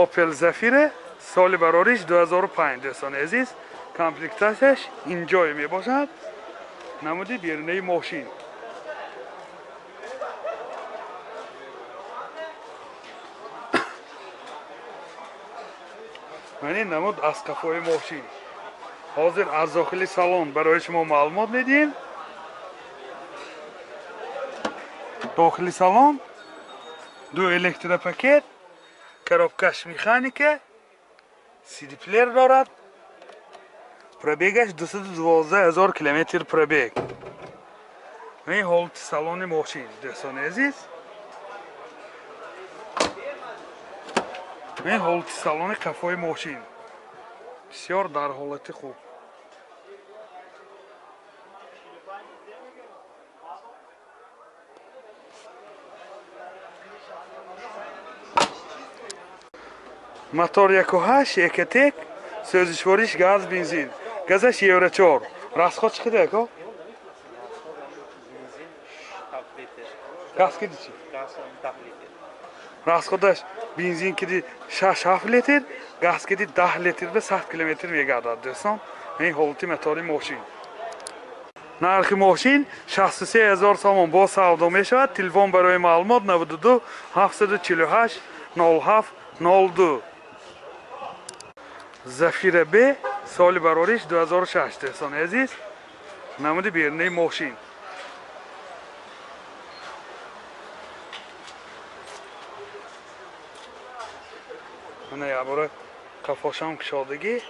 Opel Zafira соли барориш 2005 دوستان عزیز کامپلکتاسش اینجای می باشد نمودی بیرونی ماشین یعنی نمود از کفای ماشین حاضر از داخل سالن برای شما معلومات میدیم داخل سالن دو الکتروپاکت коробкаш механика CD плеер دارد пробегаш 212,000 километр пробег این حالت سالن ماشین دوستان عزیز این حالت سالن کفای ماشین بسیار در حالت خوب мотор 1.8 1.1 سوزشوارش گاز بنزین گازش یورو 4 расход چقدر اکو گاز کدی چی расходش بنزین کدی 6 لیتر گاز کدی 10 لیتر به 100 کیلومتر میگردد دوستان این حالت موتور ماشین نرخ ماشین 63000 سوم با سودا میشود تلفن برای معلومات 92 748 07 02 Zafira B سال برارش 2006 دوستان عزیز نمود بیرونی ماشین من یه باره کفاشم کشادگی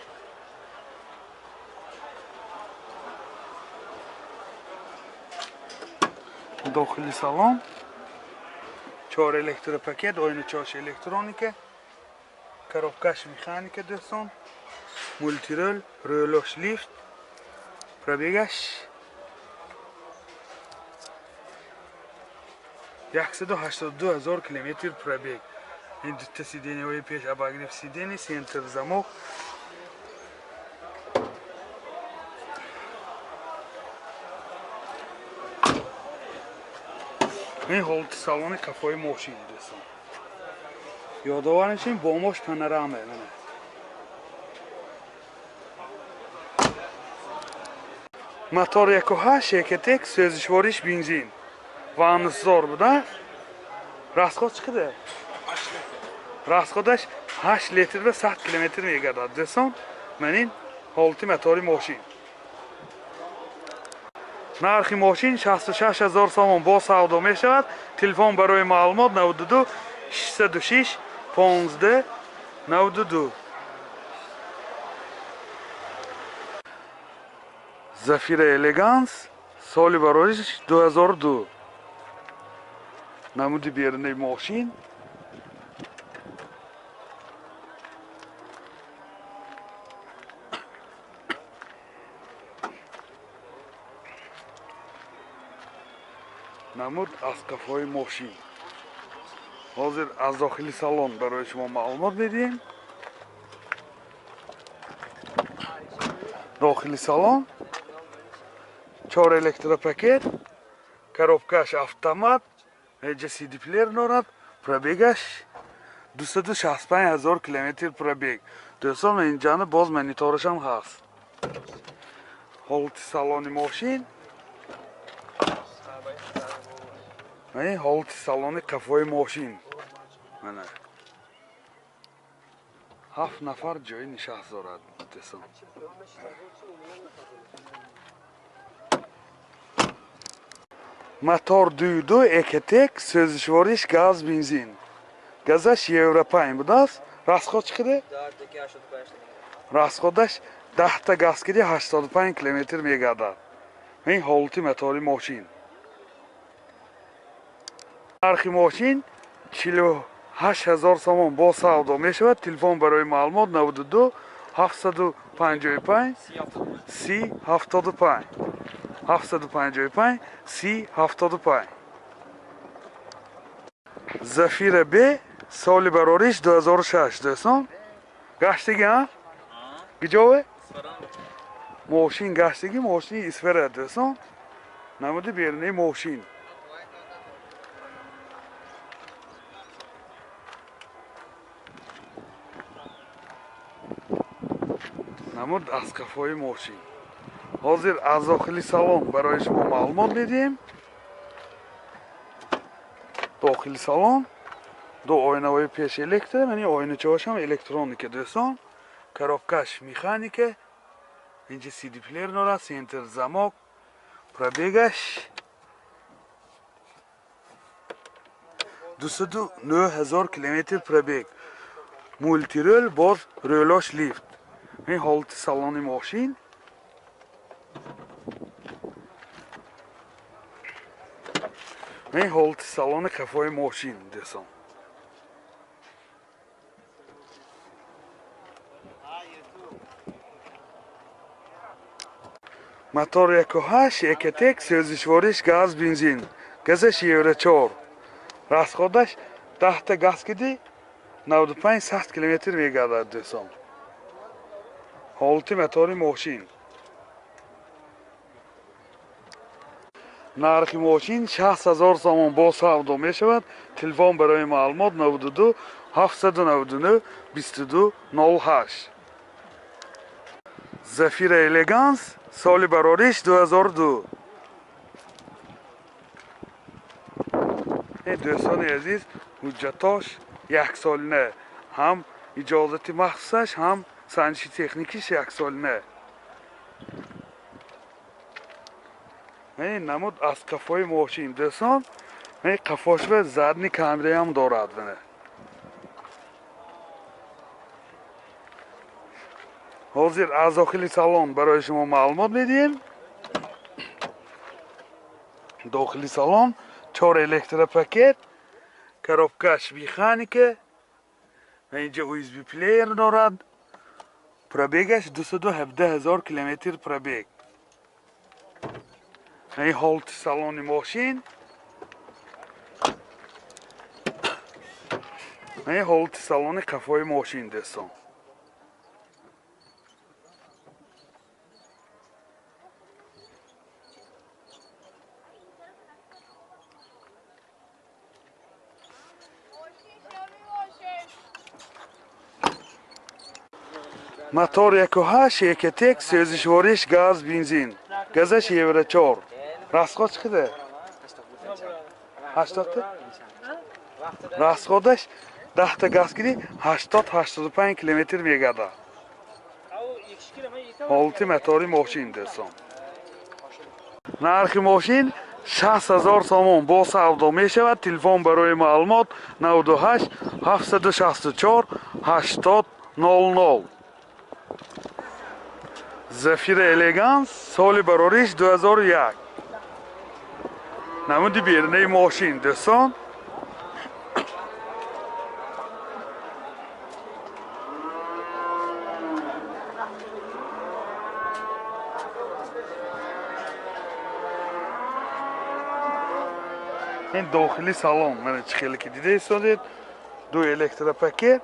داخلی سالن 4 الکتروپاکت oyunu چاش الکترونیکه коробкаш механика دوستان مولتیرول رولوش لیفت پرابیگش 182,000 کیلومتر پرابیگ این دوتا سیدینی های پیش اباگریف سیدینی سینتر زموق این حالت سالن کفای ماشین دوستان یادآورشیم با ماش پنرامه мотор 1.8 1.1 سوزشوارش بنزین وانسزار بوده расход چقدر расходش 8 لیتر به 100 کیلومتر میگردد دوستان من این حالت موتور ماشین نرخ ماشین 66000 سوم با سودا می شود تلفن برای معلومات 92 606 15 92 Zafira Elegance سال برایش 2002 نمود بیرونی ماشین نمود از کفای ماشین حاضر از داخل سالن برای شما معلومات میدیم داخل سالن 4 الکتروپاکت коробкаш автомат اینجا CD плеер دارد پرابیگش 265,000 کیلومتر پرابیگ دوستان اینجا باز منیتورش هم هست حالت سالن ماشین این حالت سالن کفای ماشین منه 7 نفر جای نشست دارد دوستان мотор 2.2 1.1 سوزشوارش گاز بنزین گازش یورو 5 بوداست расход چقدر расходش 10 تا گاز کدی 85 کیلومتر میگردد این حالت موتور ماشین نرخ ماشین 48000 سوم با سودا می شود تلفن برای معلومات 92 755 30 75 755 30 75 Zafira B سال برارش 2006 دوستان گشتگی ها گجاوه ماشین گشتگی ماشین اسفره دوستان نموده بیرونی ماشین намуд аз қафои мошин. ҳозир аз дохили салон барои шумо маълумот медиҳем. дохили салон ду ойнаҳои пеш электр, яъни ойначаҳошам электроника дӯстон. коробкаш механика, инҷа CD плеер дорад, сентр замок, пробегаш 209 000 километр пробег. мультирӯл боз рӯлош лифт. ин ҳолати салони мошин. ин ҳолати салони қафои мошин дӯстон. мотор 1.8 Екотек сӯзишвориш газ бензин. газаш евро 4. расходаш 10 та газ киди 95-100 километр мегардад дӯстон. ҳолати мотори мошин. нархи мошин 60 000 сомон бо савдо мешавад. телефон барои маълумот 92 799 22 08. Zafira Elegance соли барориш 2002. дӯстони азиз, ҳуҷҷатош 1 солина, ҳам иҷозати махсусаш, ҳам санҷиши техникиш 1 солина. намуд аз қафои мошин дӯстон. қафошва задни камераам дорад. ҳозир аз дохили салон барои шумо маълумот медиҳем. дохили салон 4 электропакет, коробкаш механика, инҷа USB плеер дорад. пробегаш 217 000 километр пробег. ин ҳолати салони мошин. ин ҳолати салони қафои мошин дӯстон. мотор 1.8 Екотек сӯзишвориш газ бензин. газаш евро 4. расход чиқадар? 80. расходаш 10 та газ киди 80-85 километр мегардад. ҳолати мотори мошин дӯстон. нархи мошин 60 000 сомон бо савдо мешавад. телефон барои маълумот 98 764 80 00. Zafira Elegance соли барориш 2001. намуди берунаи мошин дӯстон. ин дохили салон мана чӣ хеле ки дида истодед. 2 электропакет,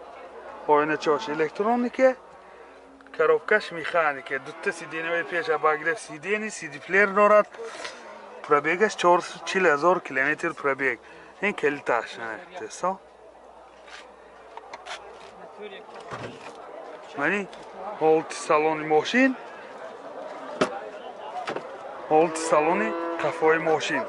ойначаҳош электроника, коробкаш механика, 2 та сиденаи пеш обогрев сидени, CD плеер дорад. пробегаш 440 000 километр пробег. ин калиташ дӯстон. мани ҳолати салони мошин. ҳолати салони қафои мошин.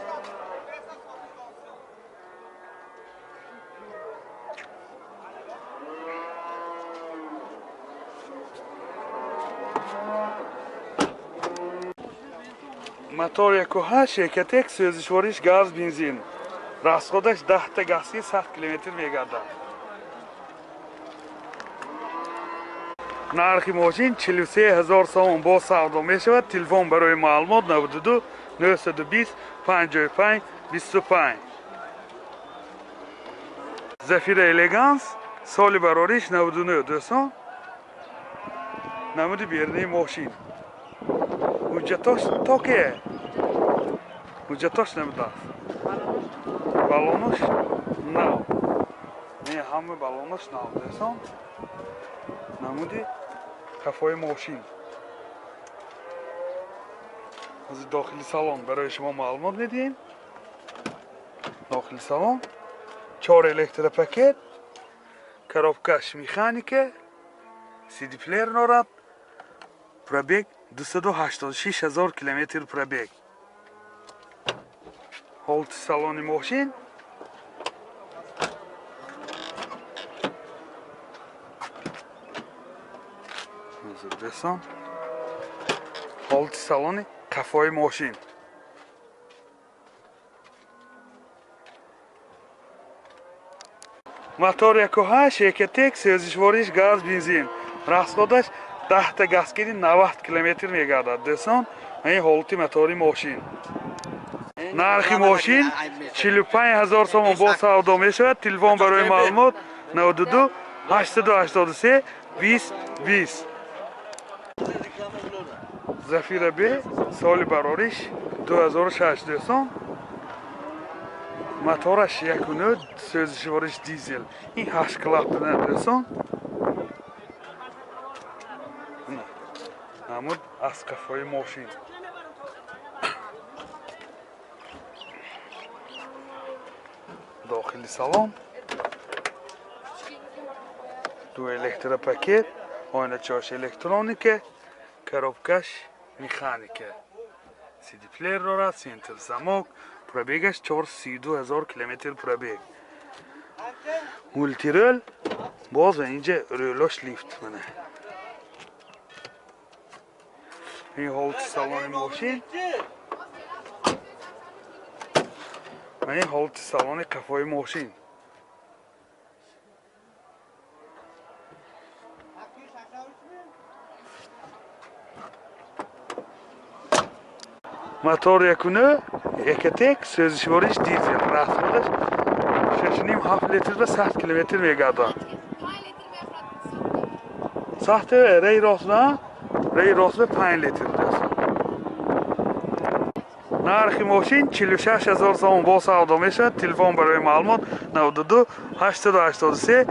мотор 1.8 Екотек сӯзишвориш газ бензин. расходаш 10 та газки 100 километр мегардад. нархи мошин 43 000 сомон бо савдо мешавад. телефон барои маълумот 92 920 55 25. Zafira Elegance соли барориш 99 дӯстон. намуди берунаи мошин. ҳуҷҷатош токе. ҳуҷҷатош намудааст. балонош нав. ин ҳама балонош нав дӯстон. намуди қафои мошин. ҳозир дохили салон барои шумо маълумот медиҳем. дохили салон 4 электропакет, коробкаш механика, CD плеер дорад. пробег 286,000 километр пробег. Ҳолати салони мошин бесон. Ҳолати салони қафои мошин. мотор 1.8 1.1 сӯзишвориш газ бензин. расходаш 10 та газгири 90 км мегардад. десон ин ҳолати мотори мошин. нархи мошин 45000 сомон бо савдо мешавад. телефон барои маълумот 92 883 20 20. Zafira B соли барориш 2006 десон. мотораш 1.0 сӯзишвориш дизел. ин 8 клапана десон. намуд аз қафои мошин. дохили салон. ду электропакет, ойначаш электроника, коробкаш механика. CD плеер дорад, центр замок, пробегаш 432,000 км пробег. мультирол, боз ва инҷа рӯлош лифт мана. ин ҳолати салони мошин. ва ин ҳолати салони қафои мошин. мотор 1.0 1.1 сӯзишвориш дизел. расходаш 6.5 литр ба 100 км мегардад. сахт рей рост ба 5 литр дест. нархи мошин 46000 сомон бо савдо мешавад. телефон барои маълумот 92 883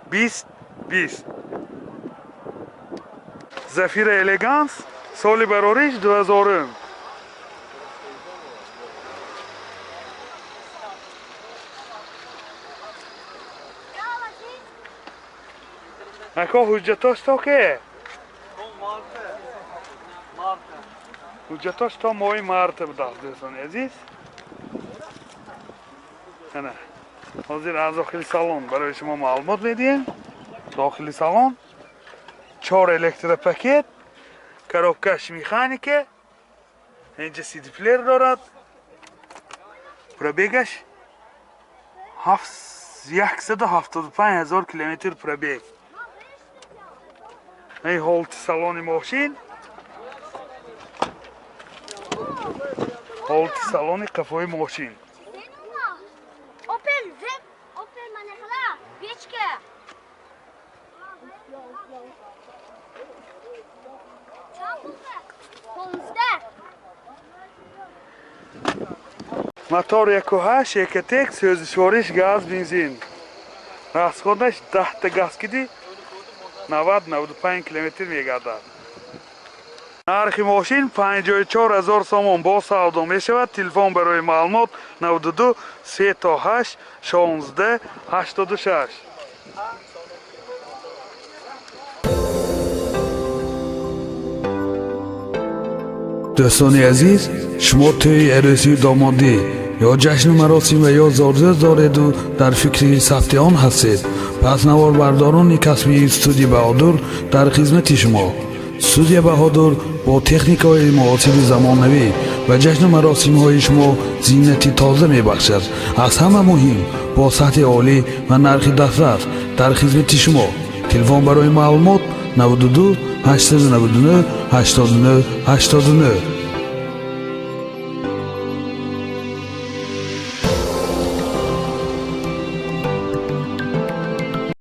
20 20. Zafira Elegance соли барориш 2000. ако ҳуҷҷатош то ке? ҳуҷҷатош то моҳи март будад дӯстон азиз. ана ҳозир аз дохили салон барои шумо маълумот медиҳем. дохили салон 4 электропакет, коробкаш механика, инҷа CD плеер дорад. пробегаш 175,000 км пробег. ин ҳолати салони мошин. ҳолати салони қафои мошин. мотор 1.8 1.1 сӯзишвориш газ бензин. расходаш 10 та газгири 90-95 км мегардад. нархи мошин 54000 сомон бо савдо мешавад. телефон барои маълумот 92 38 16 86. дӯстони азиз, шумо тӯи арӯсии домодӣ ё ҷашну маросим ва ё зорзӯз дореду дар фикри сабти он ҳастед? пас наворбардорони касбии студияи баҳодур дар хизмати шумо. студияи баҳодур бо техникаҳои муосири замонавӣ ва ҷашну маросимҳои шумо зиннати тоза мебахшад. аз ҳама муҳим, бо сатҳи олӣ ва нархи дастрас дар хизмати шумо. телефон барои маълумот 92 899 89 89.